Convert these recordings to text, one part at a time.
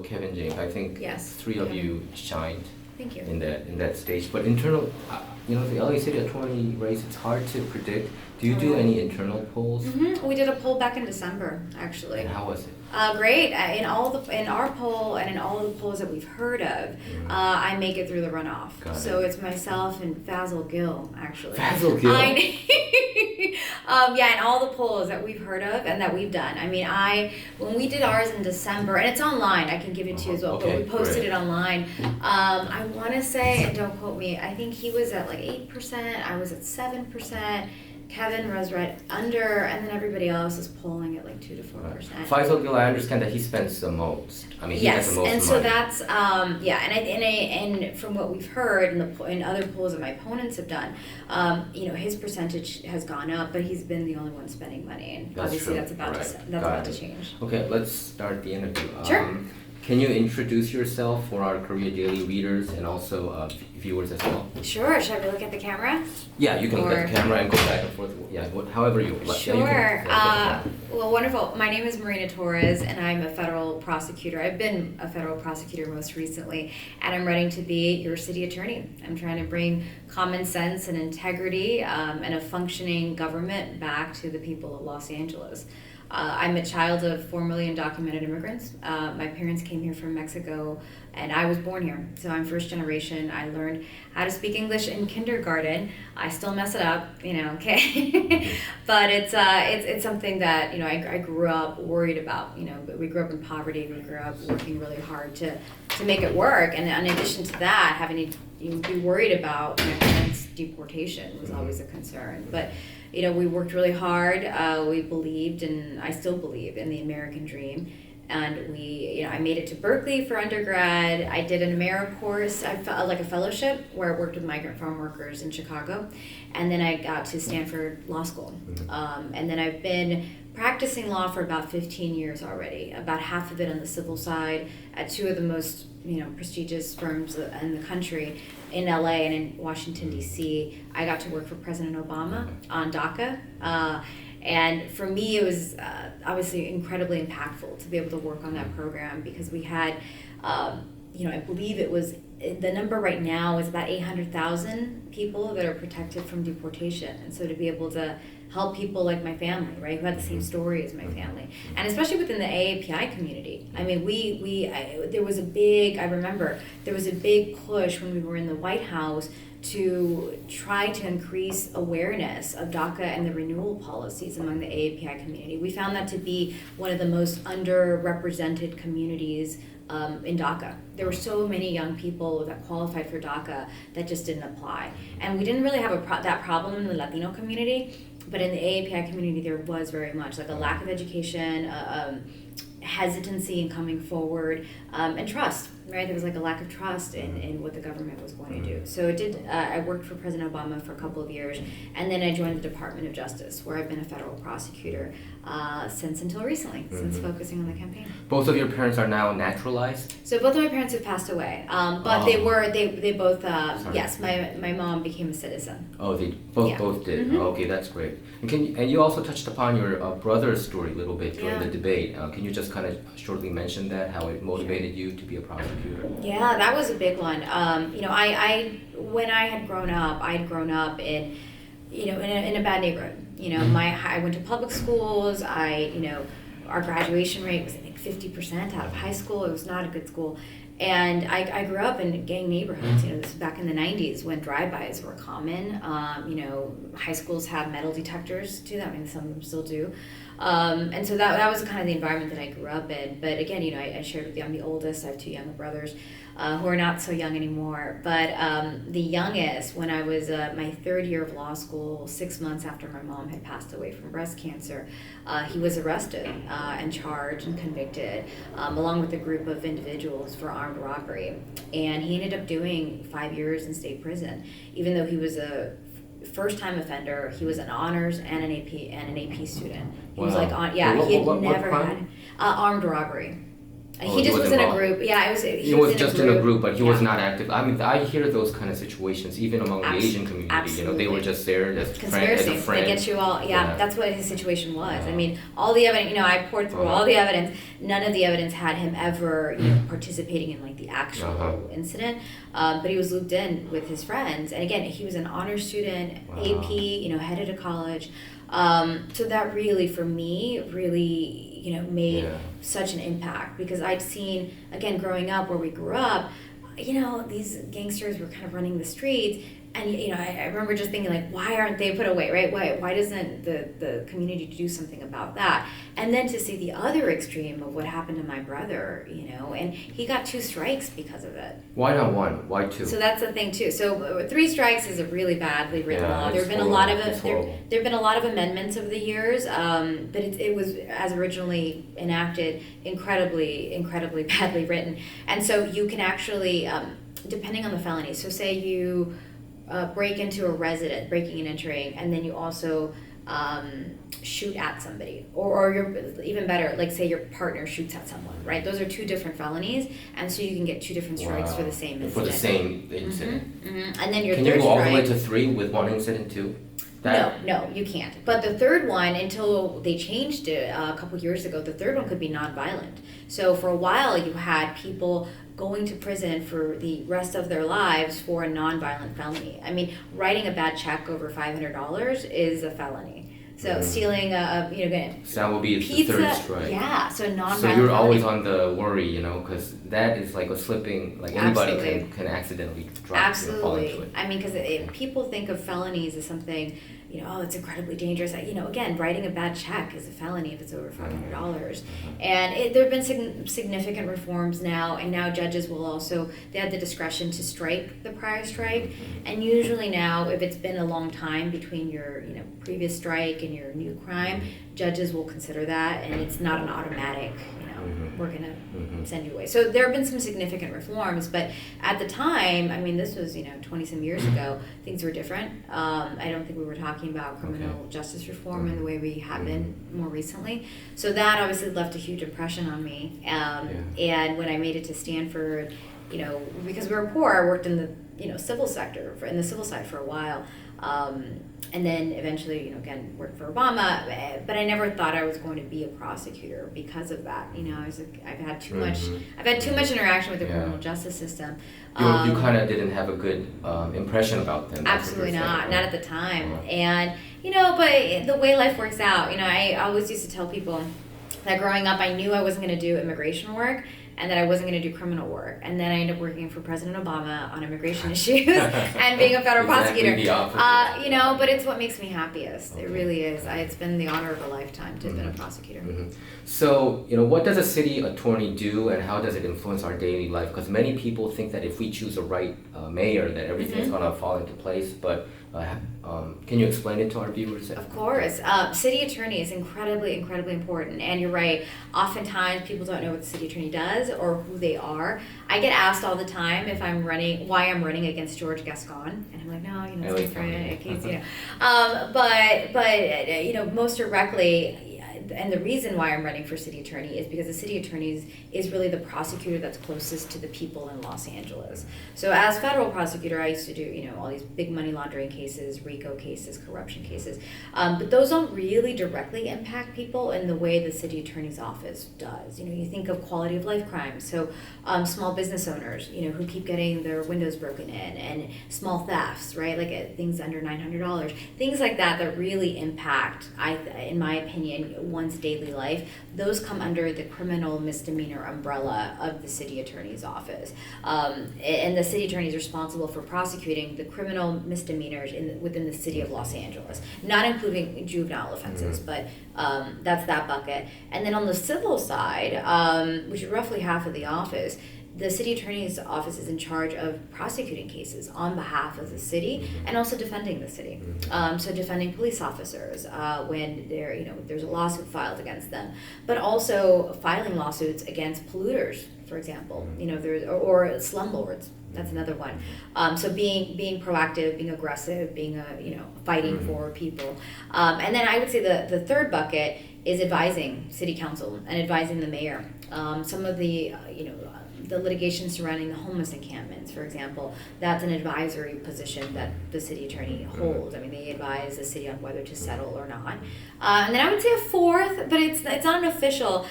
Kevin James. I think Yes. three of you shined Thank you. in that stage. But internal, the LA City Attorney race, it's hard to predict. Do you do any internal polls? We did a poll back in December, actually. And how was it? Great. In our poll and in all of the polls that we've heard of, I make it through the runoff. So it's myself and Fazil Gill, actually. Fazil Gill. Yeah, in all the polls that we've heard of and that we've done. I mean, when we did ours in December, and it's online, I can give it to you as well, but we posted it online. I want to say, and don't quote me, I think he was at like 8%, I was at 7%. Kevin was right under, and then everybody else is polling at like 2 to 4%. Faisal Gill, I understand that he spends the most. I mean, he has the most money. And so that's and from what we've heard in other polls that my opponents have done, his percentage has gone up, but he's been the only one spending money, and obviously that's about to change. Okay, let's start the interview. Sure. Can you introduce yourself for our Korea Daily readers and also viewers as well? Sure. Should I look at the camera? Yeah, you can look at the camera and go back and forth. Yeah, however you like. Sure. Well, wonderful. My name is Marina Torres, and I'm a federal prosecutor. I've been a federal prosecutor most recently, and I'm running to be your city attorney. I'm trying to bring common sense and integrity and a functioning government back to the people of Los Angeles. I'm a child of 4 million documented immigrants. My parents came here from Mexico, and I was born here. So I'm first generation. I learned how to speak English in kindergarten. I still mess it up, okay. But it's something that I grew up worried about. But we grew up in poverty. We grew up working really hard to make it work. And in addition to that, having to be worried about my parents' deportation was always a concern. But we worked really hard. We believed, and I still believe, in the American dream. And I made it to Berkeley for undergrad. I did an AmeriCourse, like a fellowship, where I worked with migrant farm workers in Chicago. And then I got to Stanford Law School. And then I've been practicing law for about 15 years already, about half of it on the civil side at two of the most prestigious firms in the country, in LA and in Washington, D.C. I got to work for President Obama on DACA. And for me, it was obviously incredibly impactful to be able to work on that program, because we had, I believe it was, the number right now is about 800,000 people that are protected from deportation. And so to be able to help people like my family, right, who had the same story as my family, and especially within the AAPI community. I mean, there was a big push when we were in the White House to try to increase awareness of DACA and the renewal policies among the AAPI community. We found that to be one of the most underrepresented communities in DACA. There were so many young people that qualified for DACA that just didn't apply. And we didn't really have that problem in the Latino community, but in the AAPI community there was very much like a lack of education, hesitancy in coming forward, and trust, right? There was like a lack of trust in what the government was going to do. So I worked for President Obama for a couple of years, and then I joined the Department of Justice, where I've been a federal prosecutor since until recently, since focusing on the campaign. Both of your parents are now naturalized? So both of my parents have passed away, but they both, yes, my mom became a citizen. Oh, they both did. Mm-hmm. Okay, that's great. And you also touched upon your brother's story a little bit during the debate. Can you just kind of shortly mention that, how it motivated you to be a prosecutor? Yeah, that was a big one. When I had grown up, in a bad neighborhood. I went to public schools. Our graduation rate was, I think, 50% out of high school. It was not a good school. And I grew up in gang neighborhoods. This was back in the 90s when drive-bys were common. High schools have metal detectors too. I mean, some of them still do. And so that was kind of the environment that I grew up in. But again, I shared with you, I'm the oldest. I have two younger brothers who are not so young anymore. But the youngest, when I was my third year of law school, 6 months after my mom had passed away from breast cancer, he was arrested and charged and convicted, along with a group of individuals for armed robbery. And he ended up doing 5 years in state prison, even though he was a first-time offender. He was an honors and an AP student. He was like he had never had armed robbery. He just was in a group. Yeah, He was just in a group, but he was not active. I mean, I hear those kind of situations even among the Asian community. Absolutely. They were just there as Conspiracy. a friend. They get you all. Yeah, that's what his situation was. I mean, all the evidence. I poured through all the evidence. None of the evidence had him ever, participating in like the actual incident. But he was looped in with his friends, and again, he was an honor student, AP. Headed to college. So that really, for me, made such an impact, because I'd seen, again, growing up where we grew up, these gangsters were kind of running the streets. And, I remember just thinking, like, why aren't they put away, right? Why doesn't the community do something about that? And then to see the other extreme of what happened to my brother, and he got 2 strikes because of it. Why not 1? Why 2? So that's the thing, too. So 3 strikes is a really badly written law. There have been a lot of there've been a lot of amendments over the years, but it was, as originally enacted, incredibly badly written. And so you can actually, depending on the felony, so say you break into a resident, breaking and entering, and then you also shoot at somebody, or you're even better, like say your partner shoots at someone, right? Those are 2 different felonies, and so you can get 2 different strikes for the same incident. For the same incident. And then your can third you go all strike, the way to 3 with 1 incident too? No, you can't. But the third one, until they changed it a couple years ago, the third one could be nonviolent. So for a while, you had people going to prison for the rest of their lives for a nonviolent felony. I mean, writing a bad check over $500 is a felony. So stealing so that will be pizza, the 3rd strike. Yeah, so non-violent. So you're always on the worry, because that is like a slipping, like anybody can accidentally drop, fall into it. I mean, because people think of felonies as something, it's incredibly dangerous. Again, writing a bad check is a felony if it's over $500. And there have been significant reforms now, and now judges will also, they have the discretion to strike the prior strike. And usually now, if it's been a long time between your previous strike and your new crime, judges will consider that, and it's not an automatic, we're going to send you away. So there have been some significant reforms, but at the time, I mean, this was, 20-some years ago, things were different. I don't think we were talking about criminal justice reform in the way we have been more recently. So that obviously left a huge impression on me. And when I made it to Stanford, because we were poor, I worked in the, civil sector, in the civil side for a while. And then eventually, again, worked for Obama, but I never thought I was going to be a prosecutor because of that. I was like, I've had too much interaction with the criminal justice system. You kind of didn't have a good impression about them. Absolutely not at the time. And, but the way life works out, I always used to tell people that growing up, I knew I wasn't going to do immigration work, and that I wasn't going to do criminal work. And then I ended up working for President Obama on immigration issues and being a federal prosecutor. But it's what makes me happiest. It really is. It's been the honor of a lifetime to have been a prosecutor. So, what does a city attorney do, and how does it influence our daily life? Because many people think that if we choose the right mayor, that everything's going to fall into place. But can you explain it to our viewers? Of course. City attorney is incredibly important. And you're right. Oftentimes, people don't know what the city attorney does or who they are. I get asked all the time if I'm running, why I'm running against George Gascon, and I'm like, no, it's different. But most directly. And the reason why I'm running for city attorney is because the city attorney is really the prosecutor that's closest to the people in Los Angeles. So as federal prosecutor, I used to do, all these big money laundering cases, RICO cases, corruption cases. But those don't really directly impact people in the way the city attorney's office does. You think of quality of life crimes. So small business owners, who keep getting their windows broken in, and small thefts, right? Like things under $900. Things like that really impact, in my opinion, one's daily life. Those come under the criminal misdemeanor umbrella of the city attorney's office. And the city attorney is responsible for prosecuting the criminal misdemeanors within the city of Los Angeles, not including juvenile offenses, but that's that bucket. And then on the civil side, which is roughly half of the office, the city attorney's office is in charge of prosecuting cases on behalf of the city and also defending the city. So defending police officers when there's a lawsuit filed against them, but also filing lawsuits against polluters, for example. Or slumlords. That's another one. So being proactive, being aggressive, being fighting for people. And then I would say the third bucket is advising city council and advising the mayor Some of the, the litigation surrounding the homeless encampments, for example, that's an advisory position that the city attorney holds. I mean, they advise the city on whether to settle or not. And then I would say a fourth, but it's not an official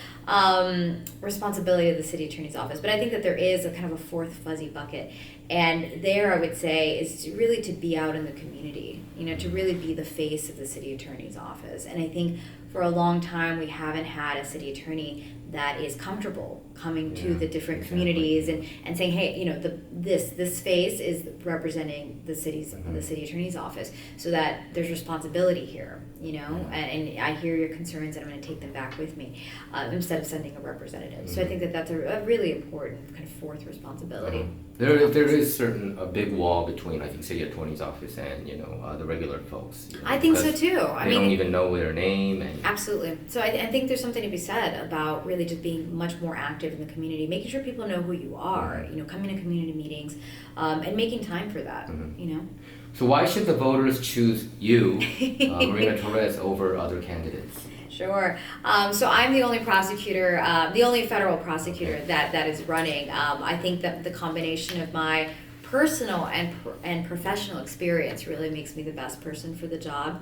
responsibility of the city attorney's office. But I think that there is a kind of a fourth fuzzy bucket. And there, I would say, is really to be out in the community, to really be the face of the city attorney's office. And I think for a long time, we haven't had a city attorney that is comfortable coming to the different communities and saying, hey, this face is representing the city attorney's office, so that there's responsibility here, and I hear your concerns and I'm going to take them back with me, instead of sending a representative. So I think that that's a really important kind of fourth responsibility. There is a big wall between, I think, city attorney's office and the regular folks. I think so too. They don't even know their name. And absolutely. So I think there's something to be said about really just being much more active in the community, making sure people know who you are. Coming to community meetings, and making time for that. So why should the voters choose you, Marina Torres, over other candidates? Sure. So I'm the only prosecutor, the only federal prosecutor that is running. I think that the combination of my personal and professional experience really makes me the best person for the job.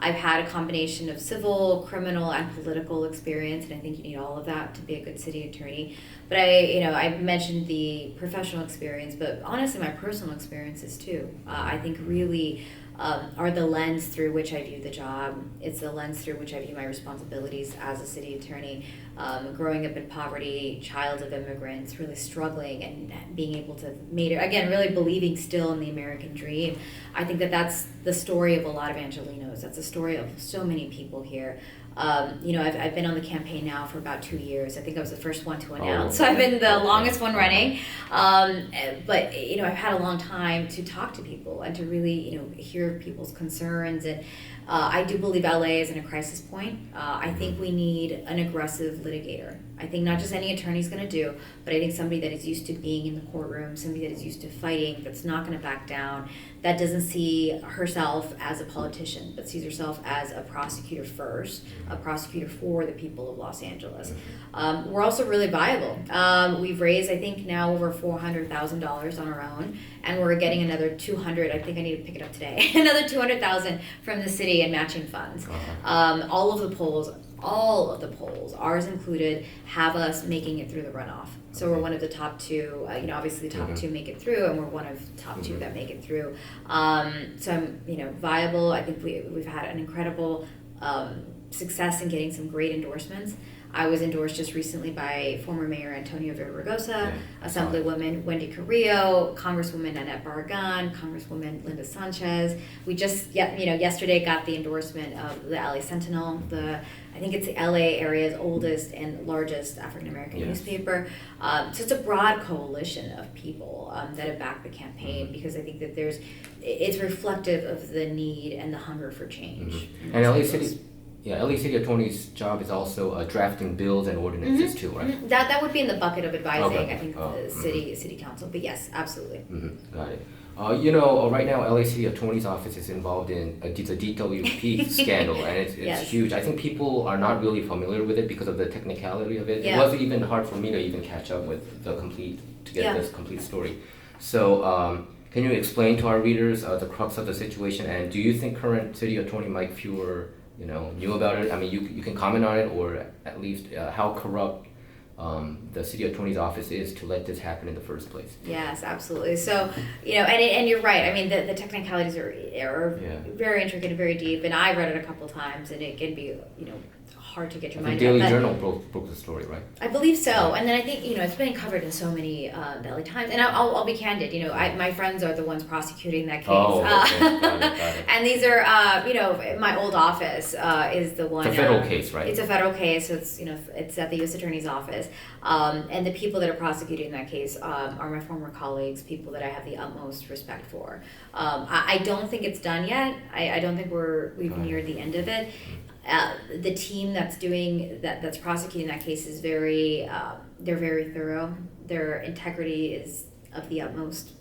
I've had a combination of civil, criminal, and political experience, and I think you need all of that to be a good city attorney. But I mentioned the professional experience, but honestly, my personal experiences too. I think really are the lens through which I view the job. It's the lens through which I view my responsibilities as a city attorney. Growing up in poverty, child of immigrants, really struggling and being able to really believing still in the American dream. I think that that's the story of a lot of Angelenos. That's the story of so many people here. I've been on the campaign now for about 2 years. I think I was the first one to announce, so I've been the longest one running. But I've had a long time to talk to people and to really hear people's concerns. And I do believe LA is in a crisis point. I think we need an aggressive litigator. I think not just any attorney's going to do, but I think somebody that is used to being in the courtroom, somebody that is used to fighting, that's not going to back down, that doesn't see herself as a politician, but sees herself as a prosecutor first, a prosecutor for the people of Los Angeles. We're also really viable. We've raised, I think, now over $400,000 on our own, and we're getting another 200. I think I need to pick it up today. Another 200,000 from the city in matching funds. All of the polls, ours included, have us making it through the runoff. So we're one of the top two. Obviously the top two make it through, and we're one of the top two that make it through. So I'm, viable. I think we've had an incredible success in getting some great endorsements. I was endorsed just recently by former Mayor Antonio Villaraigosa, Assemblywoman Wendy Carrillo, Congresswoman Annette Barragan, Congresswoman Linda Sanchez. We just, yesterday got the endorsement of the LA Sentinel, I think it's the LA area's oldest and largest African-American newspaper. So it's a broad coalition of people that have backed the campaign, because I think that it's reflective of the need and the hunger for change. And LA City Attorney's job is also drafting bills and ordinances too, right? That would be in the bucket of advising, I think, the city council. But yes, absolutely. Got it. Right now LA City Attorney's Office is involved in the DWP scandal, and it's huge. I think people are not really familiar with it because of the technicality of it. It was even hard for me to even catch up with this complete story. So can you explain to our readers the crux of the situation, and do you think current City Attorney Mike Feuer knew about it? I mean, you can comment on it, or at least how corrupt the city attorney's office is to let this happen in the first place. Yes, absolutely. So, and you're right. I mean, the technicalities are very intricate and very deep, and I read it a couple times, and it can be, hard to get your mind around. The Daily Journal broke the story, right? I believe so. And then I think, it's been covered in so many the LA Times. And I'll be candid, my friends are the ones prosecuting that case. Oh, okay. Got it. And these are, my old office is the one. It's a federal case, right? It's a federal case. So it's, it's at the U.S. Attorney's Office. And the people that are prosecuting that case are my former colleagues, people that I have the utmost respect for. I don't think it's done yet. I don't think we've neared the end of it. The team that's prosecuting that case is they're very thorough. Their integrity is of the utmost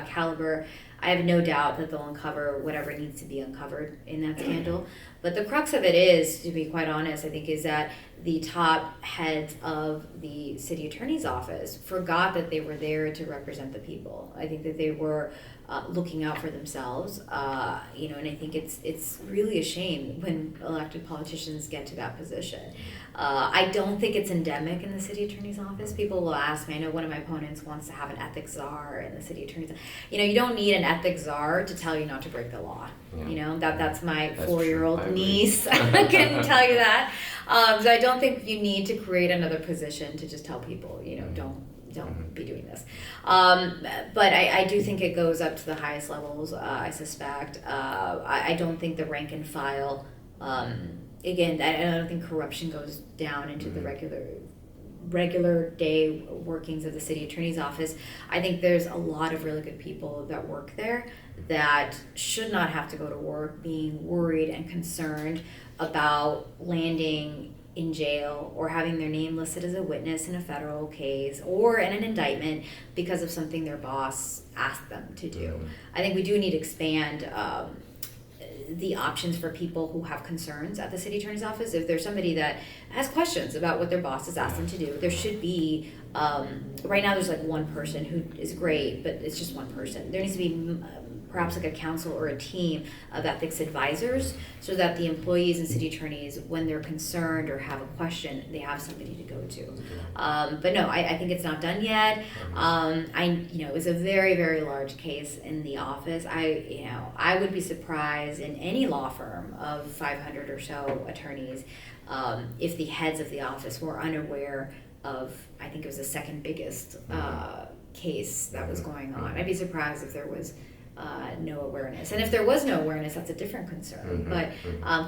caliber. I have no doubt that they'll uncover whatever needs to be uncovered in that scandal. But the crux of it is, to be quite honest, I think, is that the top heads of the city attorney's office forgot that they were there to represent the people. I think that they were looking out for themselves, and I think it's really a shame when elected politicians get to that position. I don't think it's endemic in the city attorney's office. People will ask me, I know one of my opponents wants to have an ethics czar in the city attorney's office. You don't need an ethics czar to tell you not to break the law. Yeah. That's my 4-year-old niece can tell you that. So I don't think you need to create another position to just tell people, don't be doing this. But I do think it goes up to the highest levels, I suspect. I don't think the rank and file, again, I don't think corruption goes down into the regular day workings of the city attorney's office. I think there's a lot of really good people that work there that should not have to go to work being worried and concerned about landing in jail or having their name listed as a witness in a federal case or in an indictment because of something their boss asked them to do. I think we do need to expand the options for people who have concerns at the city attorney's office. If there's somebody that has questions about what their boss has asked them to do, there should be, right now there's like one person who is great, but it's just one person. There needs to be perhaps like a council or a team of ethics advisors so that the employees and city attorneys, when they're concerned or have a question, they have somebody to go to. But no, I think it's not done yet. It was a very, very large case in the office. I would be surprised in any law firm of 500 or so attorneys if the heads of the office were unaware of, I think it was the second biggest case that was going on. I'd be surprised if there was no awareness. And if there was no awareness, that's a different concern. But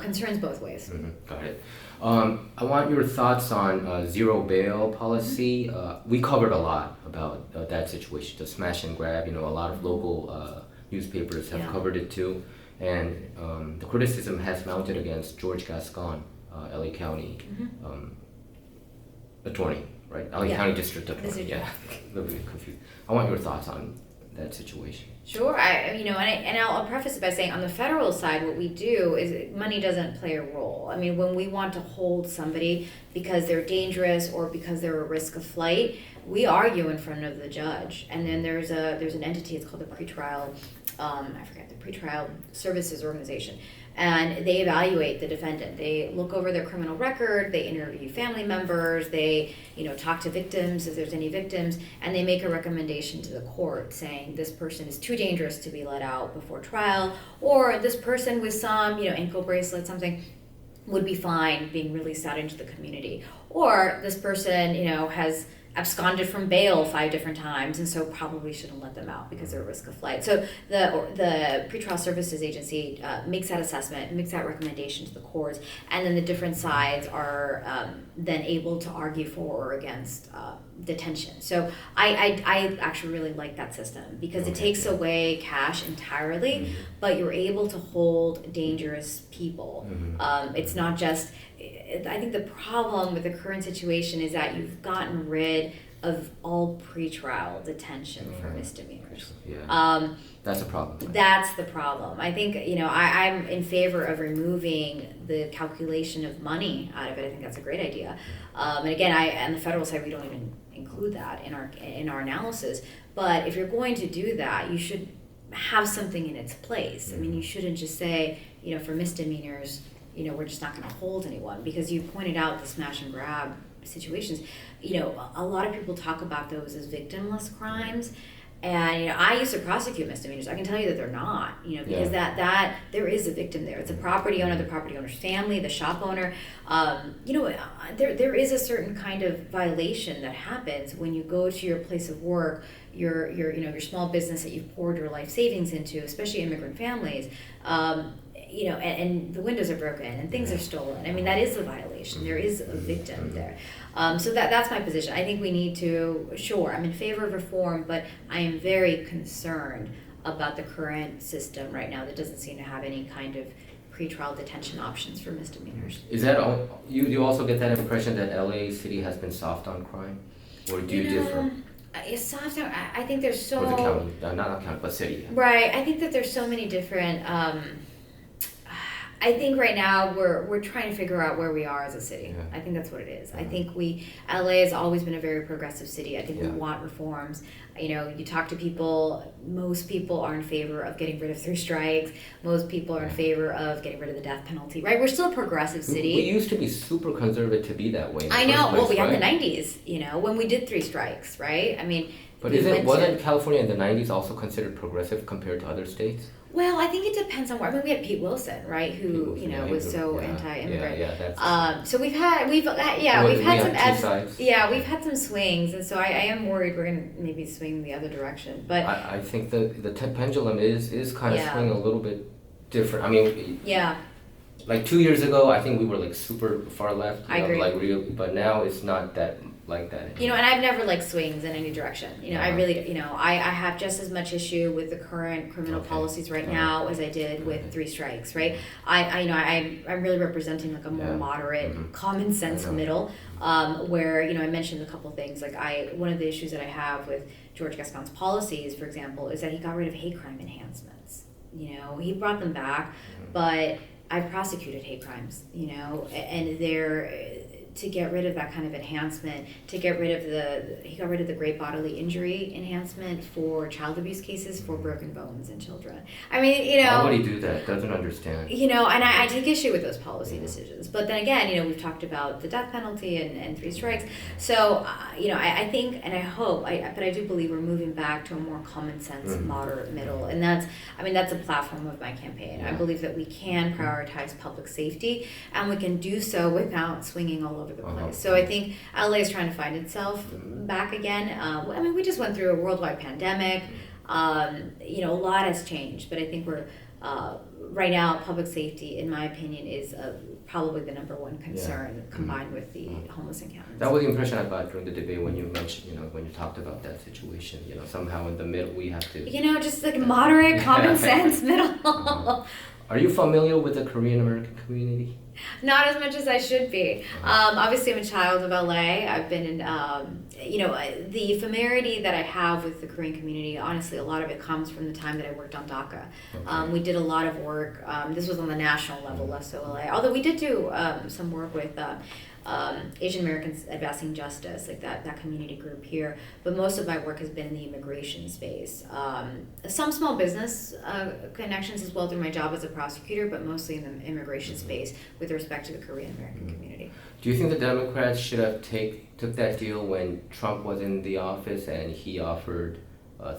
concerns both ways. Got it. I want your thoughts on zero bail policy. We covered a lot about that situation, the smash and grab. A lot of local newspapers have covered it too. And the criticism has mounted against George Gascon, LA County attorney, right? LA County District Attorney. Yeah, a little bit confused. I want your thoughts on that situation. Sure, I'll preface it by saying on the federal side, what we do is money doesn't play a role. When we want to hold somebody because they're dangerous or because they're a risk of flight, we argue in front of the judge, and then there's an entity. It's called the pretrial, the pretrial services organization. And they evaluate the defendant. They look over their criminal record, they interview family members, they talk to victims if there's any victims, and they make a recommendation to the court saying this person is too dangerous to be let out before trial, or this person with some ankle bracelet, something, would be fine being released out into the community. Or this person has absconded from bail 5 different times and so probably shouldn't let them out because they're a risk of flight. So the pretrial services agency makes that assessment, makes that recommendation to the courts, and then the different sides are then able to argue for or against detention. So I actually really like that system because it takes away cash entirely, but you're able to hold dangerous people. It's not just, I think the problem with the current situation is that you've gotten rid of all pretrial detention for misdemeanors. That's a problem. Right? That's the problem. I think, I'm in favor of removing the calculation of money out of it. I think that's a great idea. And again, on the federal side, we don't even include that in our analysis. But if you're going to do that, you should have something in its place. You shouldn't just say, for misdemeanors, we're just not going to hold anyone, because you pointed out the smash and grab situations. A lot of people talk about those as victimless crimes, and I used to prosecute misdemeanors. I can tell you that they're not, because that there is a victim there. It's a property owner, the property owner's family, the shop owner. There is a certain kind of violation that happens when you go to your place of work, your small business that you've poured your life savings into, especially immigrant families. And the windows are broken and things are stolen. That is a violation. There is a victim there. So that's my position. I think we need to, I'm in favor of reform, but I am very concerned about the current system right now that doesn't seem to have any kind of pretrial detention options for misdemeanors. Is that you also get that impression that LA City has been soft on crime? Or do you differ? It's soft. I think there's so... Or the county, not county, but city. Right. I think that there's so many different... I think right now we're trying to figure out where we are as a city. Yeah. I think that's what it is. I think LA has always been a very progressive city. I think we want reforms. You know, you talk to people, most people are in favor of getting rid of 3 strikes. Most people are in favor of getting rid of the death penalty, right? We're still a progressive city. We used to be super conservative to be that way. In the I know. first place, Well, we had right? the 90s, you know, when we did 3 strikes, right? I mean, But we went wasn't California in the 90s also considered progressive compared to other states? Well, I think it depends on where. I mean, we had Pete Wilson, right? Who Wilson, was so anti-immigrant. So we've had some ebbs. Yeah, we've had some swings, and so I am worried we're gonna maybe swing the other direction. But I think the pendulum is kind of swinging a little bit different. I mean, like 2 years ago, I think we were like super far left. I agree. Like real, but now it's not that like that anymore. You know, and I've never liked swings in any direction. You know, I really, you know, I have just as much issue with the current criminal policies right now as I did with 3 strikes, right? I'm really representing like a more moderate, common sense middle, where, you know, I mentioned a couple things. Like one of the issues that I have with George Gascon's policies, for example, is that he got rid of hate crime enhancements. You know, he brought them back, but I've prosecuted hate crimes, you know, and to get rid of that kind of enhancement, he got rid of the great bodily injury enhancement for child abuse cases for broken bones in children. I mean, you know. Why would he do that? Doesn't understand. You know, and I take issue with those policy decisions. But then again, you know, we've talked about the death penalty and 3 strikes. So, you know, I think and I hope, but I do believe we're moving back to a more common sense, moderate middle. And that's a platform of my campaign. I believe that we can prioritize public safety, and we can do so without swinging all over the place. So I think LA is trying to find itself back again. I mean, we just went through a worldwide pandemic. You know, a lot has changed, but I think we're right now, public safety, in my opinion, is probably the number one concern, combined with the homeless encampments. That was the impression I got during the debate when you mentioned, you know, when you talked about that situation. You know, somehow in the middle we have to. You know, just like moderate, common sense middle. Are you familiar with the Korean American community? Not as much as I should be. Obviously, I'm a child of LA. I've been in, you know, the familiarity that I have with the Korean community, honestly, a lot of it comes from the time that I worked on DACA. We did a lot of work. This was on the national level, less so LA. Although we did do some work with Asian Americans Advancing Justice, like that community group here. But most of my work has been in the immigration space. Some small business connections as well through my job as a prosecutor, but mostly in the immigration space with respect to the Korean American community. Do you think the Democrats should have took that deal when Trump was in the office and he offered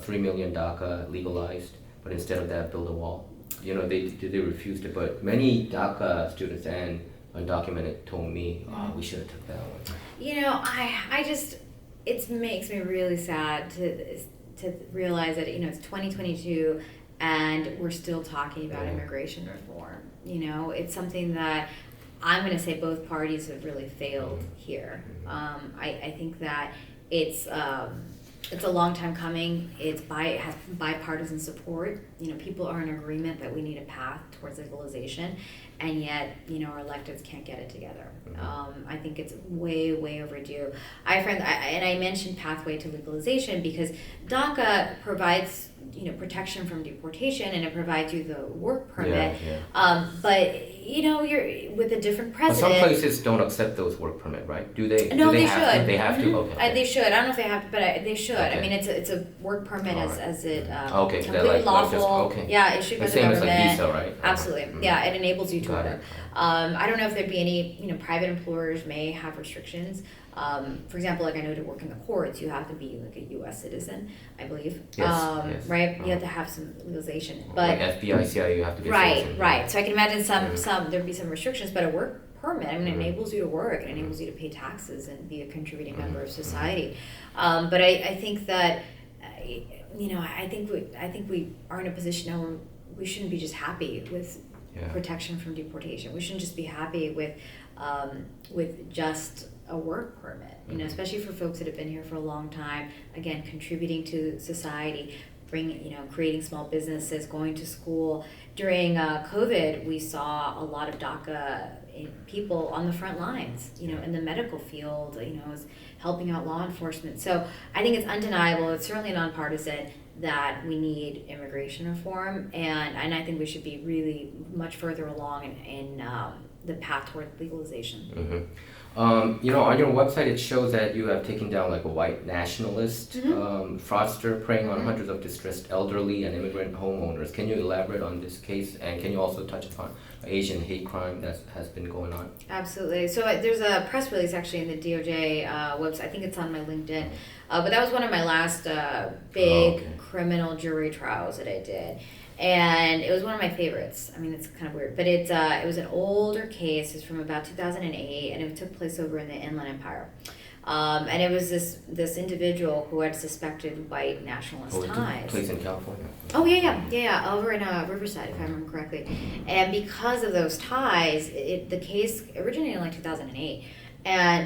3 million DACA legalized, but instead of that build a wall? You know, they refused it, but many DACA students and undocumented told me, we should have took that one. You know, I just, it makes me really sad to realize that, you know, it's 2022 and we're still talking about immigration reform. You know, it's something that I'm going to say both parties have really failed here. I think that it's a long time coming. It has bipartisan support. You know, people are in agreement that we need a path towards legalization, and yet, you know, our electeds can't get it together. I think it's way, way overdue. I mentioned pathway to legalization because DACA provides, you know, protection from deportation, and it provides you the work permit. But you know, you're with a different president. But some places don't accept those work permit, right? Do they? No, they should. To? They have to. Okay. They should. I don't know if they have to, but they should. Okay. I mean, it's a work permit as it completely lawful. Issued by the government. Same as like visa, right? Absolutely. Yeah, it enables you to Got work. I don't know if there'd be any. You know, private employers may have restrictions. For example, like I know to work in the courts, you have to be like a U.S. citizen, I believe. Yes. Right? You have to have some legalization. But like FBI, CIA, you have to be right, citizen. right. So I can imagine there'd be some restrictions, but a work permit, I mean, it enables you to work, it enables you to pay taxes and be a contributing member of society. But I think that, you know, I think we are in a position now where we shouldn't be just happy with protection from deportation. We shouldn't just be happy with just a work permit, you know, especially for folks that have been here for a long time, again, contributing to society, creating small businesses, going to school. During COVID, we saw a lot of DACA people on the front lines, in the medical field, is helping out law enforcement. So I think it's undeniable, it's certainly nonpartisan, that we need immigration reform, and I think we should be really much further along in the path toward legalization. Mm-hmm. On your website it shows that you have taken down like a white nationalist fraudster preying on hundreds of distressed elderly and immigrant homeowners. Can you elaborate on this case, and can you also touch upon Asian hate crime that has been going on? Absolutely. So there's a press release actually in the DOJ website. I think it's on my LinkedIn. But that was one of my last big criminal jury trials that I did. And it was one of my favorites. I mean, it's kind of weird, but it was an older case. It's from about 2008, and it took place over in the Inland Empire. And it was this individual who had suspected white nationalist ties. It took place in California. Oh yeah, over in Riverside, if I remember correctly. And because of those ties, the case originated in like 2008,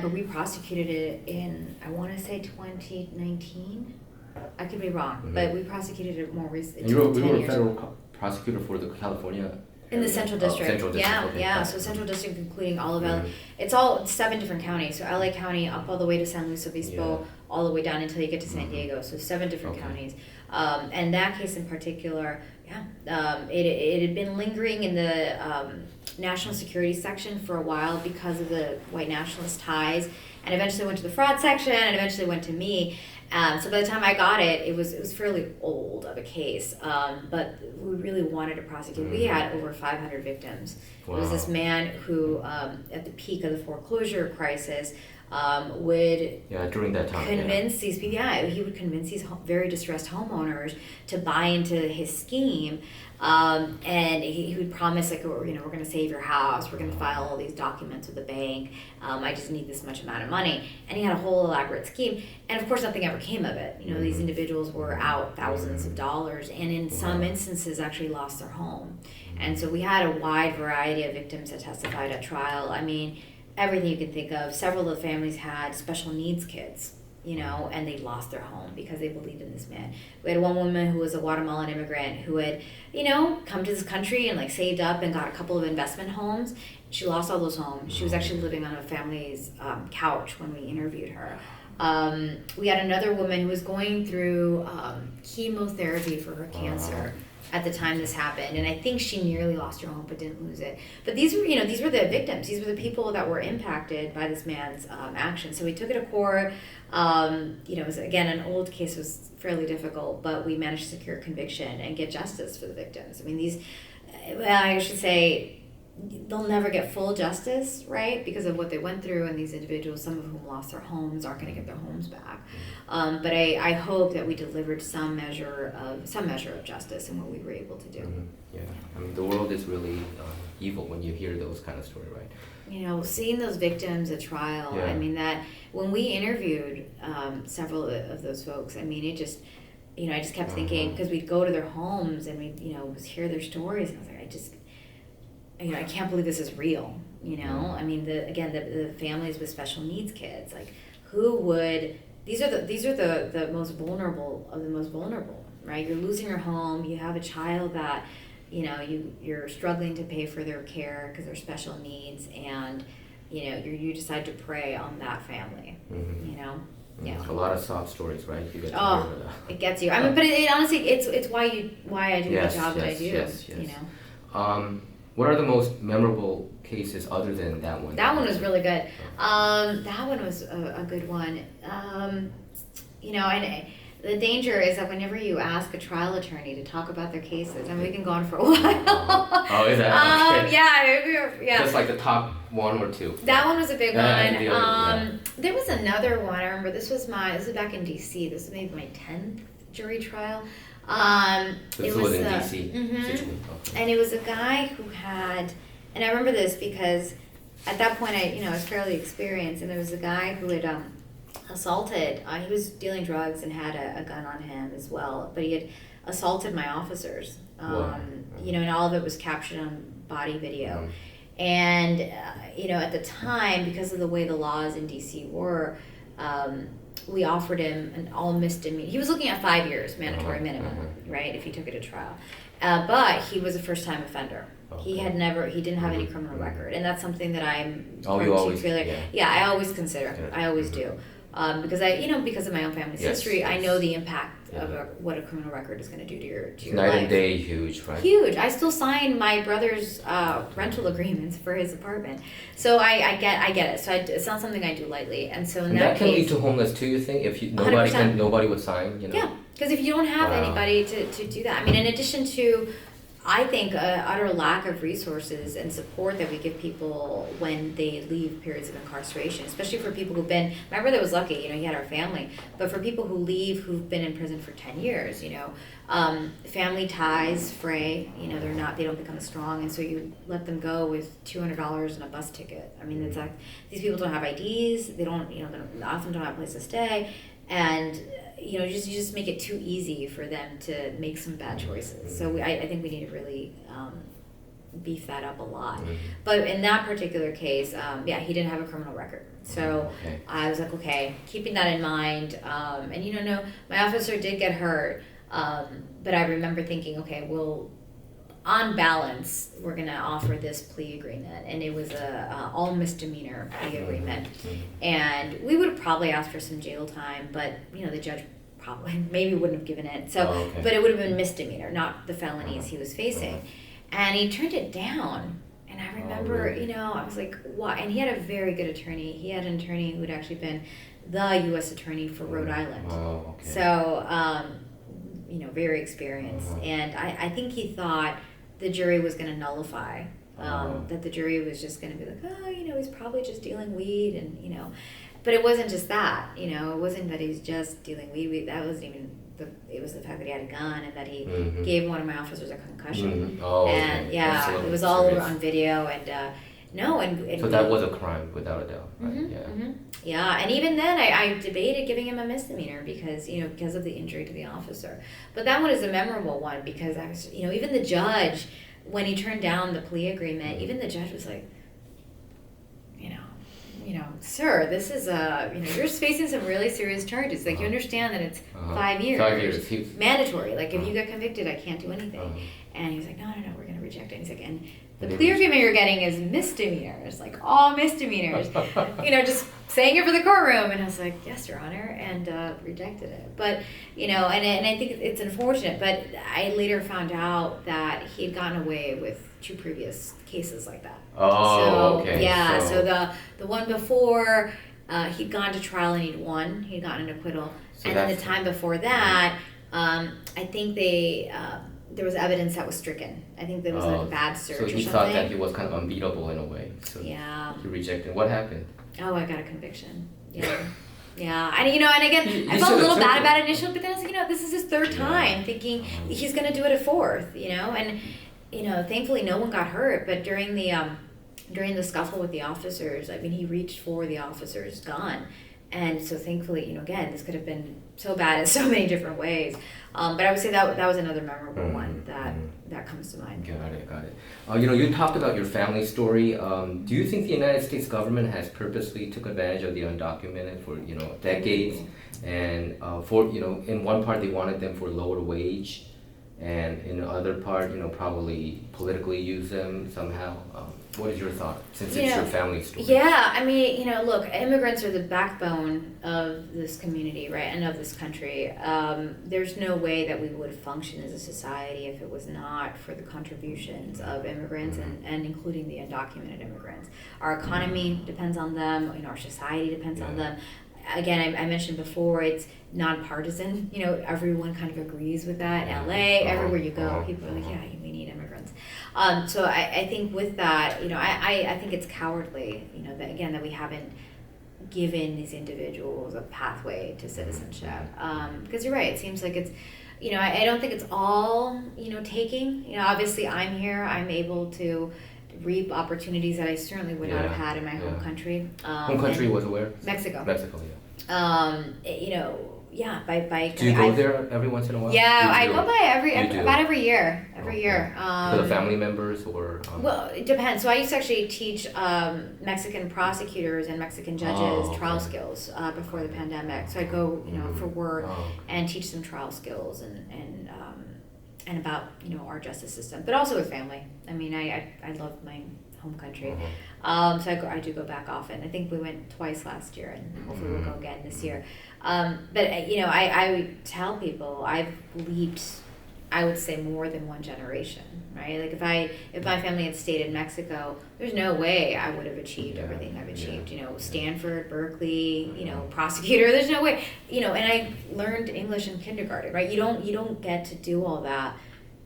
but we prosecuted it in, I want to say 2019. I could be wrong, but we prosecuted it more recently. You were a federal prosecutor for the California. In the Central District. Central District. Yeah. So Central District, including all of LA. It's all 7 different counties. So LA County up all the way to San Luis Obispo, all the way down until you get to San Diego. So 7 different counties. And that case in particular, it had been lingering in the national security section for a while because of the white nationalist ties, and eventually went to the fraud section, and eventually went to me. So by the time I got it, it was fairly old of a case, but we really wanted to prosecute. We had over 500 victims. Wow. It was this man who, at the peak of the foreclosure crisis, would during that time convince these people. He would convince these very distressed homeowners to buy into his scheme. And he would promise, like, we're going to save your house. We're going to file all these documents with the bank. I just need this much amount of money. And he had a whole elaborate scheme. And of course, nothing ever came of it. These individuals were out thousands of dollars, and in some instances actually lost their home. And so we had a wide variety of victims that testified at trial. I mean, everything you can think of. Several of the families had special needs kids, and they lost their home because they believed in this man. We had one woman who was a Guatemalan immigrant who had, come to this country and like saved up and got a couple of investment homes. She lost all those homes. She was actually living on a family's couch when we interviewed her. We had another woman who was going through chemotherapy for her cancer at the time this happened, and I think she nearly lost her home but didn't lose it. But these were the victims. These were the people that were impacted by this man's action. So we took it to court. It was, again, an old case, was fairly difficult, but we managed to secure conviction and get justice for the victims. I mean, I should say, they'll never get full justice, right, because of what they went through, and these individuals, some of whom lost their homes, aren't going to get their homes back. But I hope that we delivered some measure of justice in what we were able to do. Yeah, I mean, the world is really evil when you hear those kind of stories, right? Seeing those victims at trial, I mean, that when we interviewed several of those folks, I mean, it just, I just kept thinking, because we'd go to their homes and we'd, hear their stories, and I was like, I can't believe this is real, I mean, the families with special needs kids, like, who would, these are the most vulnerable of the most vulnerable, right? You're losing your home, you have a child that, you're struggling to pay for their care because they're special needs, and, you decide to prey on that family, Yeah. A lot of sob stories, right? You get to hear that. It gets you. I mean, but it honestly, it's why I do the job that I do, Yes. What are the most memorable cases other than that one? That one was really good. That one was a good one. And the danger is that whenever you ask a trial attorney to talk about their cases, I mean, we can go on for a while. Oh, is that? Okay. Yeah. Just like the top 1 or 2. That one was a big one. Yeah. There was another one. I remember this was back in DC. This was maybe my 10th jury trial. It was in DC. Okay. And it was a guy who had, and I remember this because at that point I was fairly experienced, and there was a guy who had assaulted. He was dealing drugs and had a gun on him as well, but he had assaulted my officers. And all of it was captured on body video. And at the time, because of the way the laws in DC were, we offered him an all misdemeanor. He was looking at 5 years mandatory minimum, right, if he took it to trial. But he was a first-time offender. He didn't have any criminal record, and that's something that I'm you always, I always consider. I always do. Because of my own family's history, I know the impact of what a criminal record is going to do to your life. Night and day, huge, right? Huge. I still sign my brother's rental agreements for his apartment, so I get it. So it's not something I do lightly, and so in that can case, lead to homeless too. You think if nobody would sign, Yeah, because if you don't have anybody to do that, I mean, in addition to, I think, utter lack of resources and support that we give people when they leave periods of incarceration, especially for people who've been, my brother was lucky, he had our family, but for people who leave who've been in prison for 10 years, family ties fray, they don't become as strong, and so you let them go with $200 and a bus ticket. I mean, it's like, these people don't have IDs, they often don't have a place to stay, and you just make it too easy for them to make some bad choices. So I think we need to really beef that up a lot. But in that particular case, he didn't have a criminal record. So I was like, okay, keeping that in mind. And no, my officer did get hurt, but I remember thinking, okay, well, on balance, we're going to offer this plea agreement, and it was a all misdemeanor plea agreement, and we would have probably asked for some jail time, but the judge probably maybe wouldn't have given it. So, but it would have been misdemeanor, not the felonies he was facing, and he turned it down. And I remember, I was like, why? And he had a very good attorney. He had an attorney who had actually been the U.S. attorney for Rhode Island. So, very experienced, and I think he thought the jury was going to nullify, that the jury was just going to be like, he's probably just dealing weed, and, but it wasn't just that, it wasn't that he's just dealing weed, that wasn't even, it was the fact that he had a gun, and that he gave one of my officers a concussion, and it was all over on video, and so that was a crime, without a doubt, right? Yeah, and even then, I debated giving him a misdemeanor because of the injury to the officer. But that one is a memorable one because I was, even the judge, when he turned down the plea agreement, even the judge was like, sir, this is you're facing some really serious charges. Like, you understand that it's 5 years. 5 years. Mandatory. Like, if you get convicted, I can't do anything. And he was like, no, we're going to reject it. And he's like, and the plea agreement you're getting is misdemeanors, like all misdemeanors. Just saying it for the courtroom. And I was like, yes, Your Honor, and rejected it. But, and I think it's unfortunate, but I later found out that he had gotten away with 2 previous cases like that. Yeah, so the one before, he'd gone to trial and he'd won. He'd gotten an acquittal. So and then the time before that, I think there was evidence that was stricken. I think there was like a bad search or something. So he thought that he was kind of unbeatable in a way. So he rejected. What happened? Oh, I got a conviction. Yeah. Yeah, and and again, I felt a little bad about it initially, but then I was like, this is his 3rd time, thinking he's going to do it a 4th, and thankfully no one got hurt, but during the scuffle with the officers, I mean, he reached for the officer's gun, and so thankfully, again, this could have been so bad in so many different ways, but I would say that was another memorable one that comes to mind. Got it. You talked about your family story. Do you think the United States government has purposely took advantage of the undocumented for decades, and for in one part they wanted them for lower wage, and in the other part probably politically use them somehow? What is your thought, since it's your family story? Yeah, I mean, look, immigrants are the backbone of this community, right, and of this country. There's no way that we would function as a society if it was not for the contributions of immigrants, and including the undocumented immigrants. Our economy depends on them, our society depends on them. Again, I mentioned before, it's nonpartisan. Everyone kind of agrees with that. LA, everywhere you go, people are like, yeah, we need immigrants. So I think with that, I think it's cowardly, that we haven't given these individuals a pathway to citizenship. Because you're right, it seems like it's, I don't think it's all, taking. Obviously I'm here, I'm able to reap opportunities that I certainly would not have had in my home country. Home country was where? Mexico. Mexico, by do you go there every once in a while? Yeah, I go by about every year. Year. For the family members or? Well, it depends. So I used to actually teach Mexican prosecutors and Mexican judges trial skills before the pandemic. So I go, for work and teach them trial skills and and about our justice system, but also with family. I mean, I love my home country, so I do go back often. I think we went twice last year, and hopefully we'll go again this year. But I tell people I've leaped, I would say, more than one generation, right? Like if my family had stayed in Mexico, there's no way I would have achieved everything I've achieved. Stanford, Berkeley, prosecutor. There's no way. And I learned English in kindergarten, right? You don't get to do all that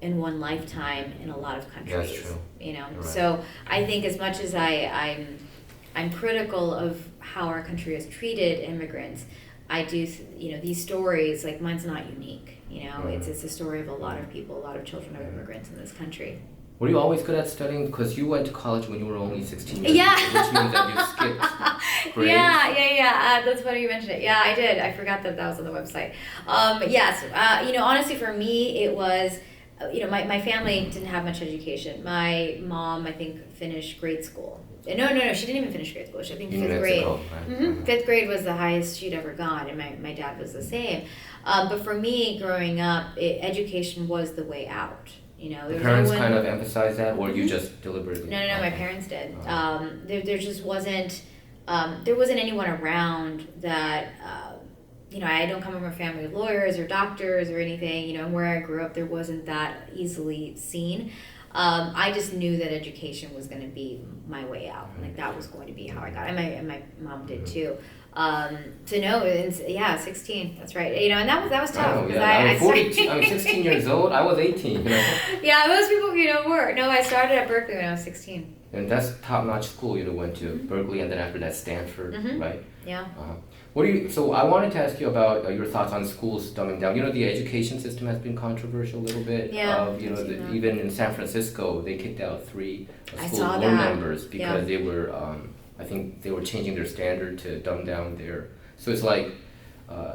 in one lifetime in a lot of countries. That's true. Right. So I think as much as I'm critical of how our country has treated immigrants, I do, these stories, like mine's not unique. It's a story of a lot of people, a lot of children of immigrants in this country. Were you always good at studying? Because you went to college when you were only 16 years Yeah. old, which means that you skipped grades. Yeah. That's funny you mentioned it. Yeah, I did. I forgot that was on the website. Yes. Honestly, for me, it was, my family didn't have much education. My mom, I think, finished grade school. No, she didn't even finish grade school. I think fifth grade. Right? Fifth grade was the highest she'd ever gone, and my dad was the same. But for me, growing up, education was the way out. The parents kind of emphasized that, or you just deliberately? No, my parents did. There just wasn't, there wasn't anyone around that, I don't come from a family of lawyers or doctors or anything, and where I grew up, there wasn't that easily seen. I just knew that education was going to be my way out. Like that was going to be how I got it. And my mom did too. To know, 16. That's right. And that was tough. I'm 16 years old. I was 18. Yeah, most people were. No, I started at Berkeley when I was 16. And that's top-notch school. Went to Berkeley, and then after that Stanford, right? Yeah. So I wanted to ask you about your thoughts on schools dumbing down. The education system has been controversial a little bit. Yeah. Even in San Francisco, they kicked out 3 school board members because they were, I think they were changing their standard to dumb down their. So it's like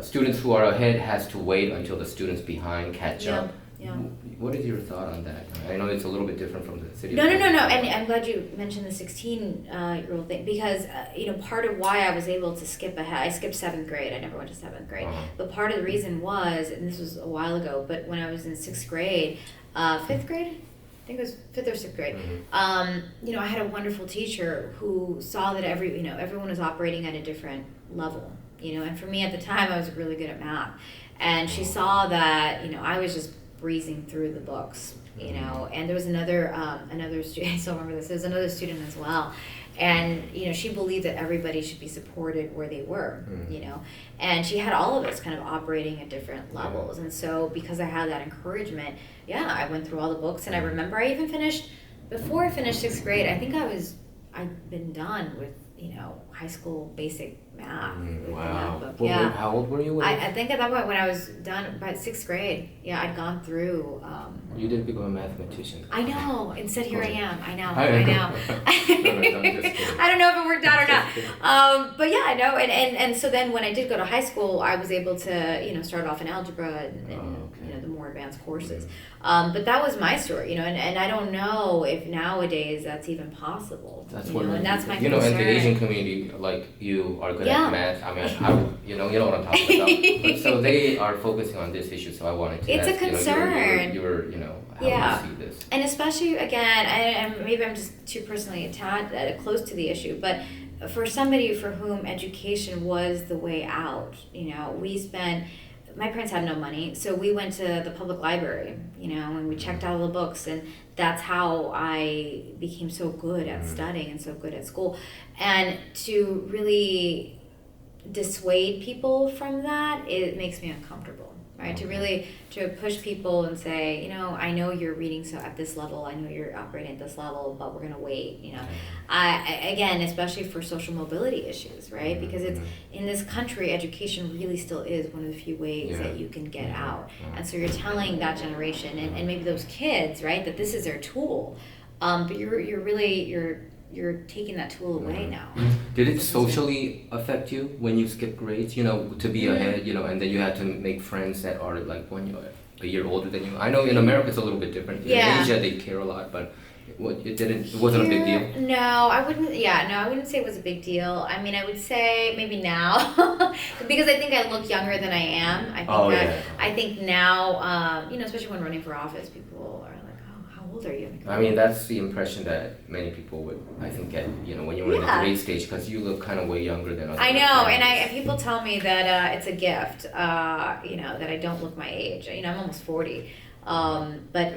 students who are ahead has to wait until the students behind catch up. Yeah. What is your thought on that? I know it's a little bit different from the city. No. And I'm glad you mentioned the 16-year-old thing because, part of why I was able to skip ahead, I skipped 7th grade. I never went to 7th grade. But part of the reason was, and this was a while ago, but when I was in 6th grade, 5th grade? I think it was 5th or 6th grade. I had a wonderful teacher who saw that everyone was operating at a different level. And for me at the time, I was really good at math. And she saw that, I was just breezing through the books, and there was another student, I still remember this, there was another student as well, and she believed that everybody should be supported where they were, and she had all of us kind of operating at different levels, and so because I had that encouragement, I went through all the books, and I remember I even before I finished 6th grade, I think I'd been done with high school basic math. Wow. Yeah. How old were you? I think at that point when I was done by 6th grade, I'd gone through. You didn't become a mathematician. I know. Instead, here I am. I know. I know. I don't know if it worked out or not. But I know. And so then when I did go to high school, I was able to start off in algebra and the more advanced courses. But that was my story, and I don't know if nowadays that's even possible. That's and that's my concern. And the Asian community, like you, are good at math. I mean, you know what I'm talking about. But so they are focusing on this issue. So I wanted to. It's ask, a concern. How do you see this? And especially again, and maybe I'm just too personally close to the issue, but for somebody for whom education was the way out, my parents had no money, so we went to the public library, and we checked out all the books, and that's how I became so good at studying and so good at school. And to really dissuade people from that, it makes me uncomfortable, right? To push people and say, I know you're reading so at this level, I know you're operating at this level, but we're gonna wait, again, especially for social mobility issues, right? Because it's in this country, education really still is one of the few ways that you can get out. And so you're telling that generation and maybe those kids, right, that this is their tool, but you're taking that tool away now. Did it socially affect you when you skipped grades? To be ahead, and then you had to make friends that are like a year older than you. I know in America it's a little bit different. In Asia they care a lot, but It wasn't a big deal? No, I wouldn't. Yeah, no, I wouldn't say it was a big deal. I mean, I would say maybe now, because I think I look younger than I am. I think now, especially when running for office, people are like, "Oh, how old are you?" I mean, that's the impression that many people would, I think, get, when you're in the grade stage, because you look kind of way younger than others. I know, and people tell me that it's a gift, that I don't look my age. I'm almost 40. But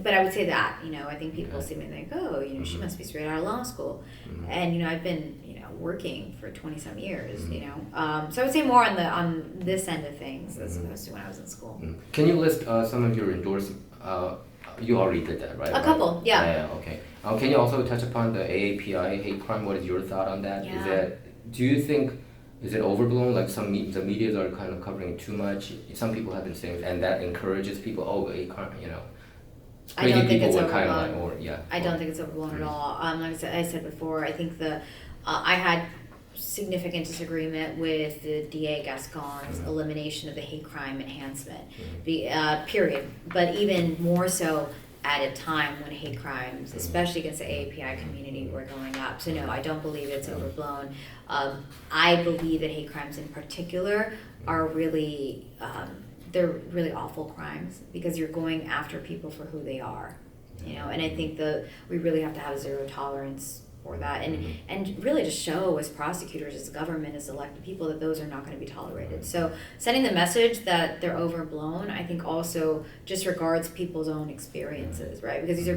I would say that, I think people see me and think, oh, she must be straight out of law school. And, I've been, working for 20 some years, so I would say more on this end of things as opposed to when I was in school. Can you list some of your endorsements? You already did that, right? A couple, yeah. Yeah, okay. Can you also touch upon the AAPI hate crime? What is your thought on that? Yeah. Do you think, is it overblown? Like the media are kind of covering it too much. Some people have been saying, and that encourages people. Oh, hate crime, I don't think it's overblown. Kind of I don't think it's overblown at all. Like I said before, I think I had significant disagreement with the DA Gascon's elimination of the hate crime enhancement. Period. But even more so at a time when hate crimes, especially against the AAPI community, were going up. So no, I don't believe it's overblown. I believe that hate crimes in particular are really, they're really awful crimes because you're going after people for who they are, and I think we really have to have zero tolerance for that, and really just show as prosecutors, as government, as elected people that those are not going to be tolerated. So sending the message that they're overblown, I think also disregards people's own experiences, right? Because these are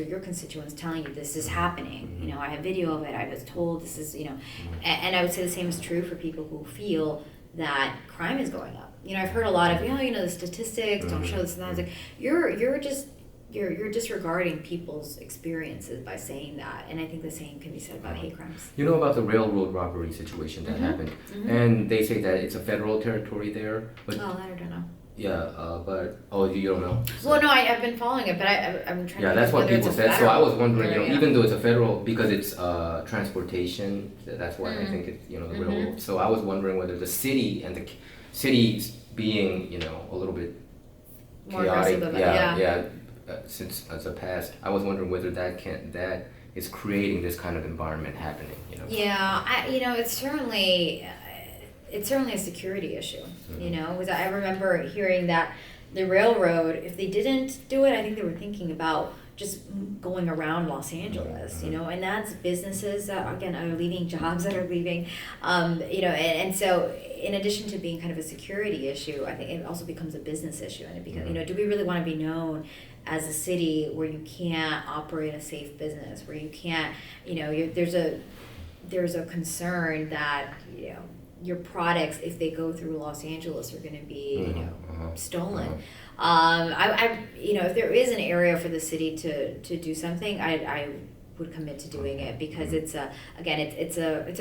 your constituents telling you this is happening. I have video of it. I was told this is, and I would say the same is true for people who feel that crime is going up. I've heard a lot of, the statistics don't show this and that. It's like, you're disregarding people's experiences by saying that, and I think the same can be said about hate crimes. You know about the railroad robbery situation that happened, and they say that it's a federal territory there. But that I don't know. Yeah, you don't know? So, well, no, I've been following it, but I'm trying to. Yeah, that's what people said. So I was wondering, even though it's a federal, because it's transportation, that's why I think it's the railroad. So I was wondering whether the city and the cities being a little bit more chaotic, aggressive, since as a past, I was wondering whether that is creating this kind of environment happening. Yeah, it's certainly a security issue. Because I remember hearing that the railroad, if they didn't do it, I think they were thinking about just going around Los Angeles. And that's businesses that again are leaving, jobs that are leaving. And so in addition to being kind of a security issue, I think it also becomes a business issue, and it becomes do we really want to be known as a city where you can't operate a safe business, where you can't, there's a concern that, your products, if they go through Los Angeles, are going to be, stolen. If there is an area for the city to do something, I would commit to doing it, because it's a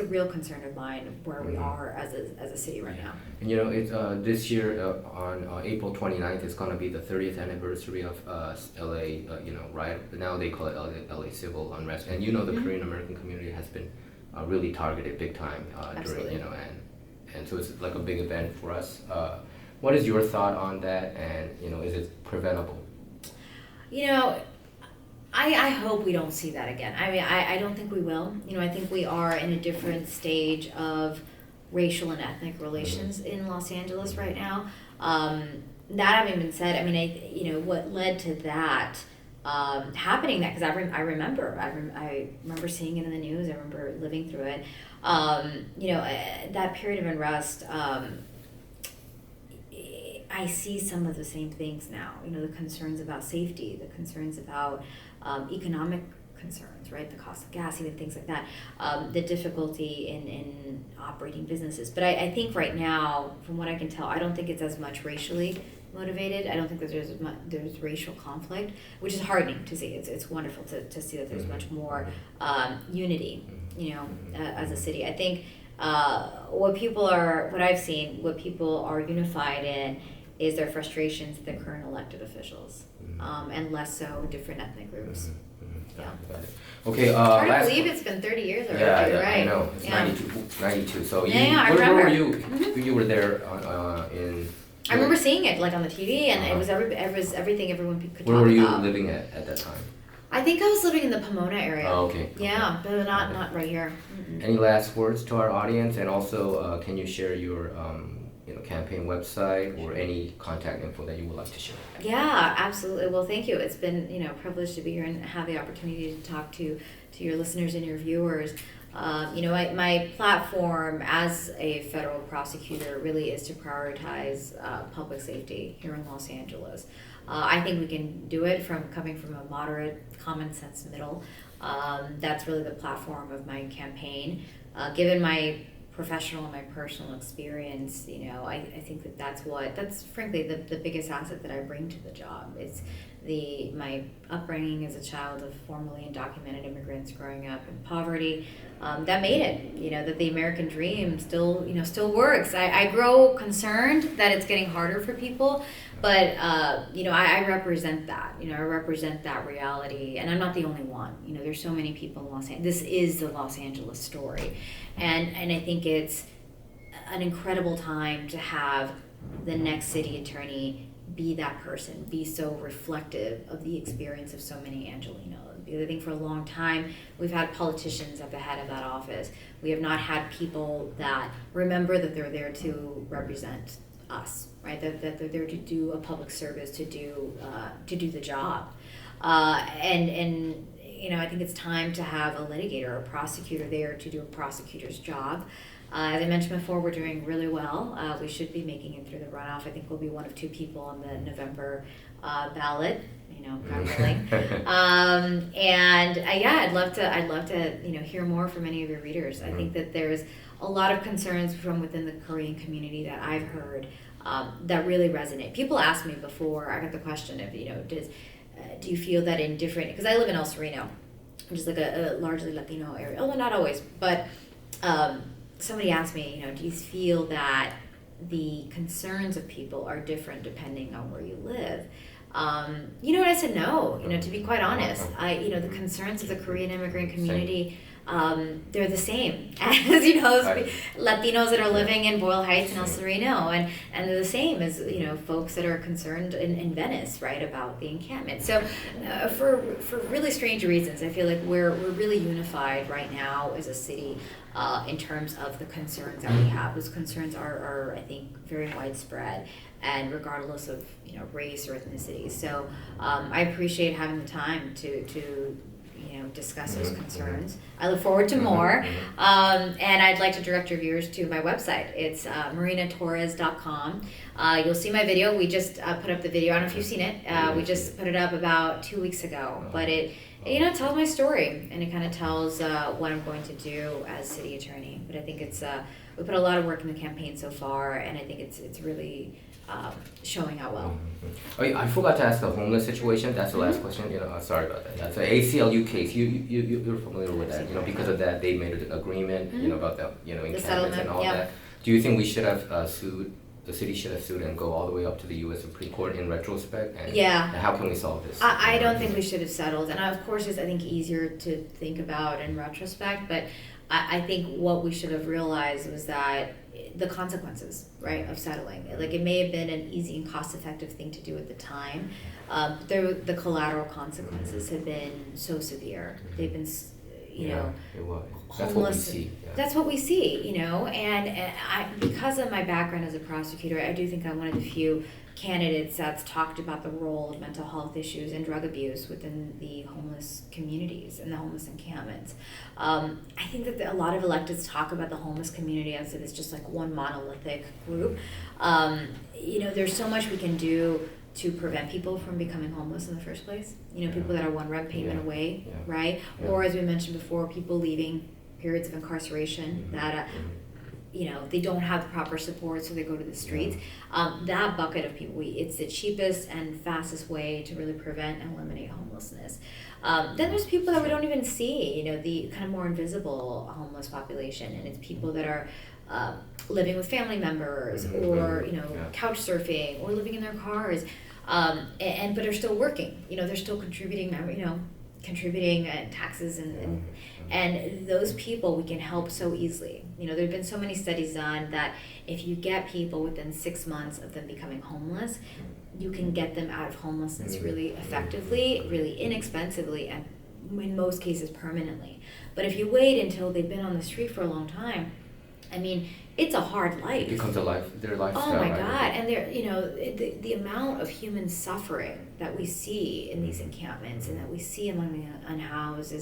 real concern of mine where we are as a city right now. And this year on April 29th is going to be the 30th anniversary of LA riot. Now they call it LA civil unrest, and the Korean American community has been really targeted big time during and so it's like a big event for us. What is your thought on that, and is it preventable? I hope we don't see that again. I mean, I don't think we will. I think we are in a different stage of racial and ethnic relations in Los Angeles right now. That having been said, I mean, what led to that happening, that because I remember seeing it in the news. I remember living through it. That period of unrest. I see some of the same things now. The concerns about safety, the concerns about economic concerns, right? The cost of gas, even things like that. The difficulty in operating businesses. But I think right now, from what I can tell, I don't think it's as much racially motivated. I don't think that there's racial conflict, which is heartening to see. It's wonderful to see that there's much more unity, as a city. I think what people are unified in is their frustrations with the current elected officials, and less so different ethnic groups. Yeah. Okay. Hard to believe it's been 30 years already. Yeah, right? I know. It's 92. So I remember. Where were you? You were there in. I remember seeing it on the TV, and it was everything everyone could talk about. Where were you living at that time? I think I was living in the Pomona area. Oh, okay. Yeah, but not right here. Any last words to our audience? And also, can you share your campaign website or any contact info that you would like to share? Yeah, absolutely. Well, thank you. It's been a privilege to be here and have the opportunity to talk to your listeners and your viewers. My platform as a federal prosecutor really is to prioritize public safety here in Los Angeles. I think we can do it coming from a moderate, common sense middle. That's really the platform of my campaign. Given my professional and my personal experience, I think that's frankly the biggest asset that I bring to the job. It's my upbringing as a child of formerly undocumented immigrants growing up in poverty, that made it, that the American dream still works. I grow concerned that it's getting harder for people, but I represent that. I represent that reality, and I'm not the only one. There's so many people in Los Angeles. This is the Los Angeles story, and I think it's an incredible time to have the next city attorney be that person, be so reflective of the experience of so many Angelenos. Because I think for a long time, we've had politicians at the head of that office. We have not had people that remember that they're there to represent us, right? That they're there to do a public service, to do the job. I think it's time to have a litigator, a prosecutor there to do a prosecutor's job. As I mentioned before, we're doing really well. We should be making it through the runoff. I think we'll be one of two people on the November ballot. God willing. I'd love to hear more from any of your readers. I think that there's a lot of concerns from within the Korean community that I've heard that really resonate. People asked me before. I got the question of do you feel that in different, because I live in El Sereno, which is like a largely Latino area. Although not always, but. Somebody asked me, do you feel that the concerns of people are different depending on where you live? And I said no. To be quite honest, the concerns of the Korean immigrant community, they're the same as Latinos that are living in Boyle Heights and El Sereno, and they're the same as folks that are concerned in Venice, right, about the encampment. So for really strange reasons, I feel like we're really unified right now as a city in terms of the concerns that we have. Those concerns are I think very widespread, and regardless of race or ethnicity. So I appreciate having the time to discuss those concerns. I look forward to more, and I'd like to direct your viewers to my website. It's marinatorres.com. You'll see my video. We just put up the video. I don't know if you've seen it. We just put it up about 2 weeks ago, but it tells my story, and it kind of tells what I'm going to do as city attorney. But I think it's we put a lot of work in the campaign so far, and I think it's really showing out well. Oh, yeah, I forgot to ask the homeless situation. That's the last question. Sorry about that. That's an ACLU case. You're familiar with that. Because of that, they made an agreement. About the encampments and all that. Do you think we should have sued? The city should have sued and go all the way up to the U.S. Supreme Court in retrospect? And how can we solve this? I don't think we should have settled. And of course, it's, I think, easier to think about in retrospect. But I think what we should have realized was that the consequences, right, of settling. Like, it may have been an easy and cost-effective thing to do at the time. The collateral consequences have been so severe. They've been, it was. That's homeless. what we see. Yeah. That's what we see, and I, because of my background as a prosecutor, I do think I'm one of the few candidates that's talked about the role of mental health issues and drug abuse within the homeless communities and the homeless encampments. I think that a lot of electeds talk about the homeless community as if it's just like one monolithic group. There's so much we can do to prevent people from becoming homeless in the first place. People that are one rent payment away, right? Yeah. Or as we mentioned before, people leaving periods of incarceration that they don't have the proper support, so they go to the streets. That bucket of people, it's the cheapest and fastest way to really prevent and eliminate homelessness. Then there's people that we don't even see, the kind of more invisible homeless population, and it's people that are living with family members, or couch surfing, or living in their cars, but are still working. They're still contributing, contributing taxes and those people we can help so easily. There have been so many studies done that if you get people within 6 months of them becoming homeless, you can get them out of homelessness really effectively, really inexpensively, and in most cases permanently. But if you wait until they've been on the street for a long time, I mean, it's a hard life. It becomes their lifestyle. Oh my right? God! And the amount of human suffering that we see in these encampments and that we see among the unhoused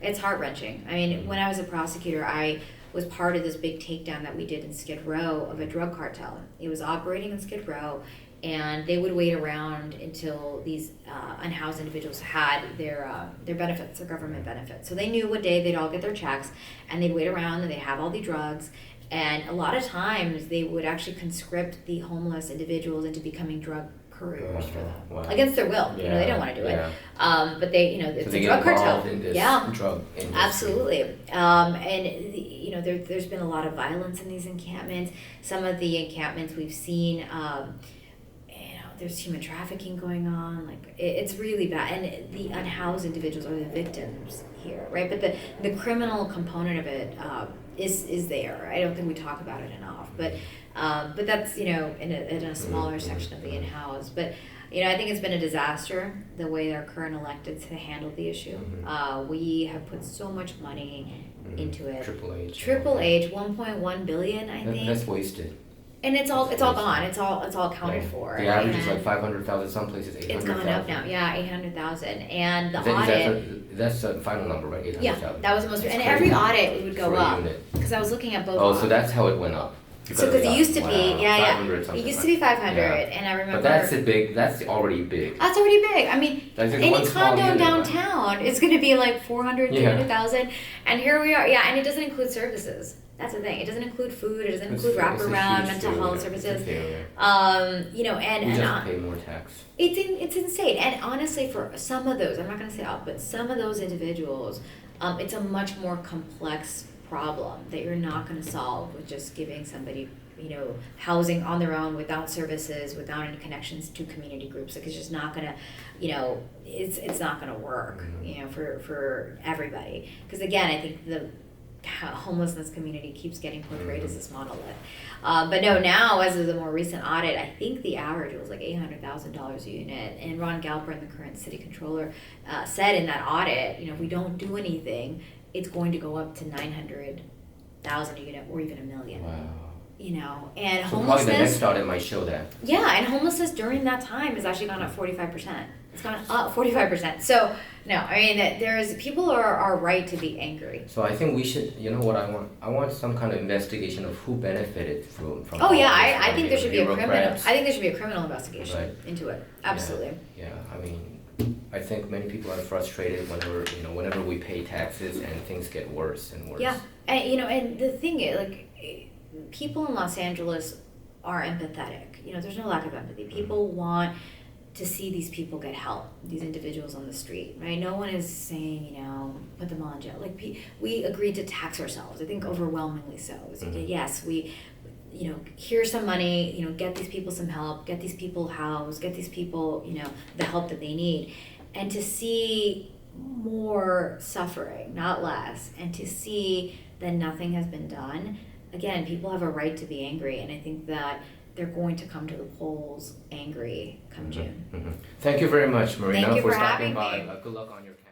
it's heart-wrenching. I mean, when I was a prosecutor, I was part of this big takedown that we did in Skid Row of a drug cartel. It was operating in Skid Row, and they would wait around until these unhoused individuals had their benefits, their government benefits. So they knew what day they'd all get their checks, and they'd wait around and they'd have all the drugs. And a lot of times they would actually conscript the homeless individuals into becoming drug couriers for them. Wow. Against their will. Yeah. You know, they don't want to do it. But they, it's so a drug cartel. In this drug industry. Absolutely. There's been a lot of violence in these encampments. Some of the encampments we've seen, there's human trafficking going on. Like it's really bad, and the unhoused individuals are the victims here, right? But the criminal component of it is there. I don't think we talk about it enough, but that's in a smaller section of the unhoused. But I think it's been a disaster the way our current electeds have handled the issue. We have put so much money into it. Triple H, 1.1 billion, I think. That's wasted. And it's all gone. It's all accounted for. The average is like 500,000. Some places 800,000. It's gone up now. Yeah, 800,000. And the audit. That's the final number, right? 800,000. Yeah, that was the most. And every audit we would go up because I was looking at both. Oh, so that's how it went up. So because it used to be, it used to be 500, and I remember. But that's already big. That's already big. I mean, any condo downtown is going to be like 400, 300,000, and here we are. Yeah, and it doesn't include services. That's the thing. It doesn't include food. It doesn't include wraparound mental health services. And we just pay more tax. It's insane. And honestly, for some of those, I'm not going to say all, but some of those individuals, it's a much more complex problem that you're not going to solve with just giving somebody housing on their own without services, without any connections to community groups. Like it's just not going to it's not going to work for everybody, because again, I think the homelessness community keeps getting portrayed as this monolith, but no, now as of the more recent audit, I think the average was like $800,000 a unit, and Ron Galperin, the current city controller, said in that audit, if we don't do anything, it's going to go up to 900,000 a unit or even $1 million. Wow. And so homelessness. Probably the next audit might show that. Yeah, and homelessness during that time has actually gone up 45%. It's gone up 45%. So no, I mean people are right to be angry. So I think we should. You know what I want? I want some kind of investigation of who benefited from. Oh yeah, I think there should be a criminal. I think there should be a criminal investigation into it. Absolutely. Yeah, I mean, I think many people are frustrated whenever we pay taxes and things get worse and worse. Yeah, and and the thing is, like, people in Los Angeles are empathetic. There's no lack of empathy. People want to see these people get help, these individuals on the street, right? No one is saying, put them all in jail. Like, we agreed to tax ourselves, I think overwhelmingly so. It's like, yes, we, here's some money, get these people some help, get these people housed, get these people, the help that they need. And to see more suffering, not less, and to see that nothing has been done, again, people have a right to be angry, and I think that they're going to come to the polls angry come June. Thank you very much, Marina, Thank you for for stopping having by. me. Good luck on your campaign.